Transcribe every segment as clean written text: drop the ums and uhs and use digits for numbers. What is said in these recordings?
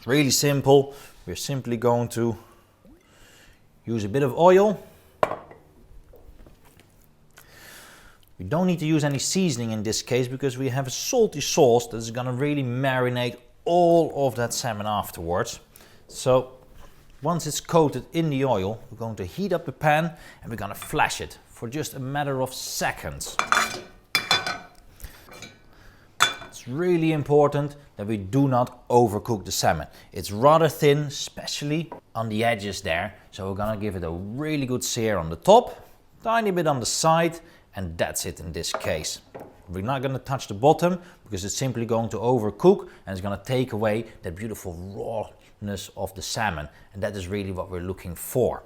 Really simple. We're simply going to use a bit of oil. We don't need to use any seasoning in this case because we have a salty sauce that is going to really marinate all of that salmon afterwards. So once it's coated in the oil, we're going to heat up the pan and we're going to flash it for just a matter of seconds. It's really important that we do not overcook the salmon. It's rather thin, especially on the edges there. So we're gonna give it a really good sear on the top, tiny bit on the side, and that's it in this case. We're not gonna touch the bottom because it's simply going to overcook and it's gonna take away that beautiful rawness of the salmon. And that is really what we're looking for.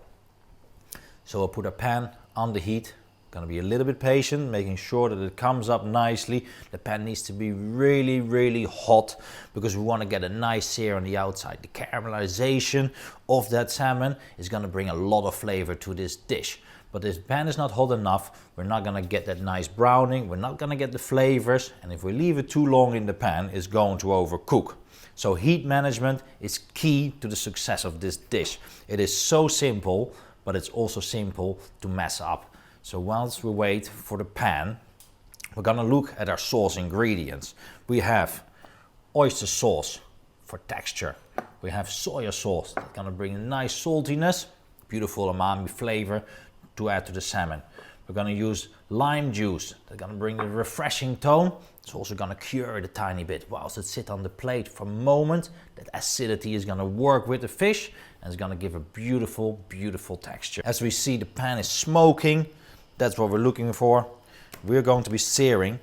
So we'll put our pan on the heat. Gonna be a little bit patient, making sure that it comes up nicely. The pan needs to be really hot because we want to get a nice sear on the outside. The caramelization of that salmon is gonna bring a lot of flavor to this dish. But if the pan is not hot enough, we're not gonna get that nice browning, we're not gonna get the flavors, and if we leave it too long in the pan, it's going to overcook. So heat management is key to the success of this dish. It is so simple, but it's also simple to mess up. So whilst we wait for the pan, we're gonna look at our sauce ingredients. We have oyster sauce for texture. We have soya sauce that's gonna bring a nice saltiness, beautiful umami flavor to add to the salmon. We're gonna use lime juice that's gonna bring a refreshing tone. It's also gonna cure it a tiny bit whilst it sits on the plate for a moment. That acidity is gonna work with the fish and it's gonna give a beautiful texture. As we see, the pan is smoking. That's what we're looking for. We're going to be searing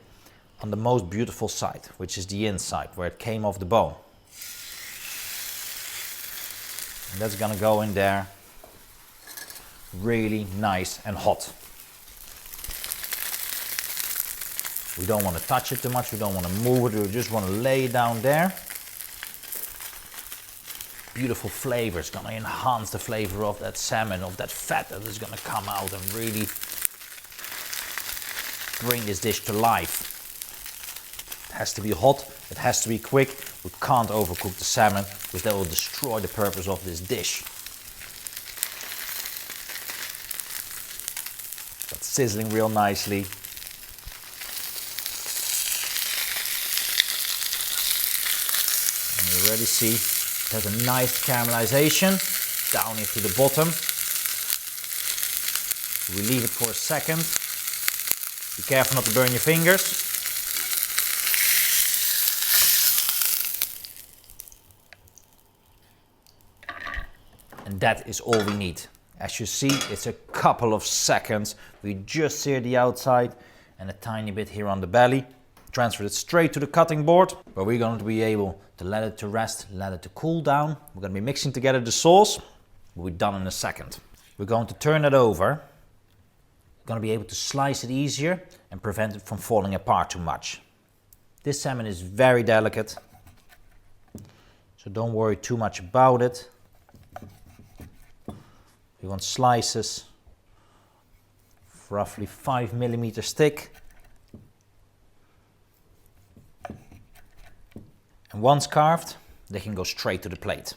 on the most beautiful side, which is the inside, where it came off the bone. And that's gonna go in there really nice and hot. We don't want to touch it too much, we don't want to move it, we just want to lay it down there. Beautiful flavor, it's gonna enhance the flavor of that salmon, of that fat that is gonna come out and really bring this dish to life. It has to be hot, it has to be quick. We can't overcook the salmon because that will destroy the purpose of this dish. That's sizzling real nicely. And you already see it has a nice caramelization down into the bottom. We leave it for a second. Be careful not to burn your fingers. And that is all we need. As you see, it's a couple of seconds. We just sear the outside and a tiny bit here on the belly. Transfer it straight to the cutting board, where we're going to be able to let it to rest, let it to cool down. We're going to be mixing together the sauce. We'll be done in a second. We're going to turn it over. Going to be able to slice it easier and prevent it from falling apart too much. This salmon is very delicate, so don't worry too much about it. We want slices roughly 5 millimeters thick. And once carved, they can go straight to the plate.